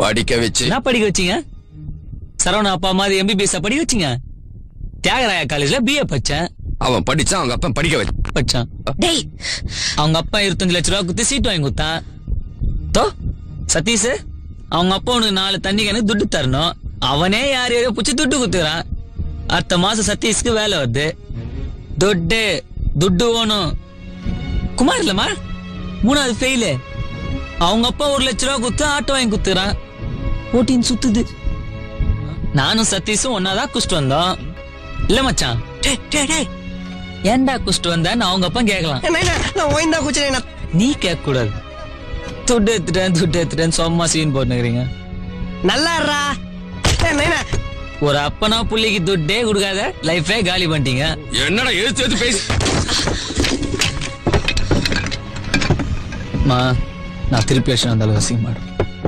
படிக்க வச்சு. என்ன படிக்க வச்சீங்க? சரவணா அப்பா மாதிரி MBBS படிக்க வச்சீங்க? தியாகராயா காலேஜ்ல BA படிச்சேன். அவன் படிச்சான், அவங்க அப்பா படிக்க வச்சான். டேய், அவங்க அப்பா 25 லட்சம் ரூபாய் குத்தி சீட் வாங்கி கொடுத்தான். தோ சதீஷ், அவங்க அப்பா உனக்கு 4 தண்ணி எனக்கு துட்டு தரணும். அவனே யாரையோ புடிச்சு துட்டு குத்துறான். அடுத்த மாசம் சதீஷ்க்கு வேலை வருது. துட்டு வேணும். குமார் இல்லம்மா, 3வது ஃபெயிலு. அவங்க அப்பா 1 லட்சம் ரூபாய் குத்து ஆட்டோ வாங்கி குத்துறான். ஓட்டின்னு சுத்துது. நானும் சதீஷும் ஒன்னாதான் குஷ்டு வந்தோம். இல்ல மச்சான், ஏன்டா குஷ்டு வந்தேன்னு அவங்க அப்பா கேட்கலாம். நீ கேட்க கூடாது. துட்டு எடுத்துட்டேன் சும்மா சீன் போட்டுக்கிறீங்க. நல்லா ஒரு அப்பனா புள்ளிக்கு துட்டே கொடுக்காத லைஃபே காலி பண்ணிட்டீங்க. என்னடா எழுத்து பேசி. நான் திருப்பி வச்சு அந்த அளவு அசிங்க மாட்டேன்.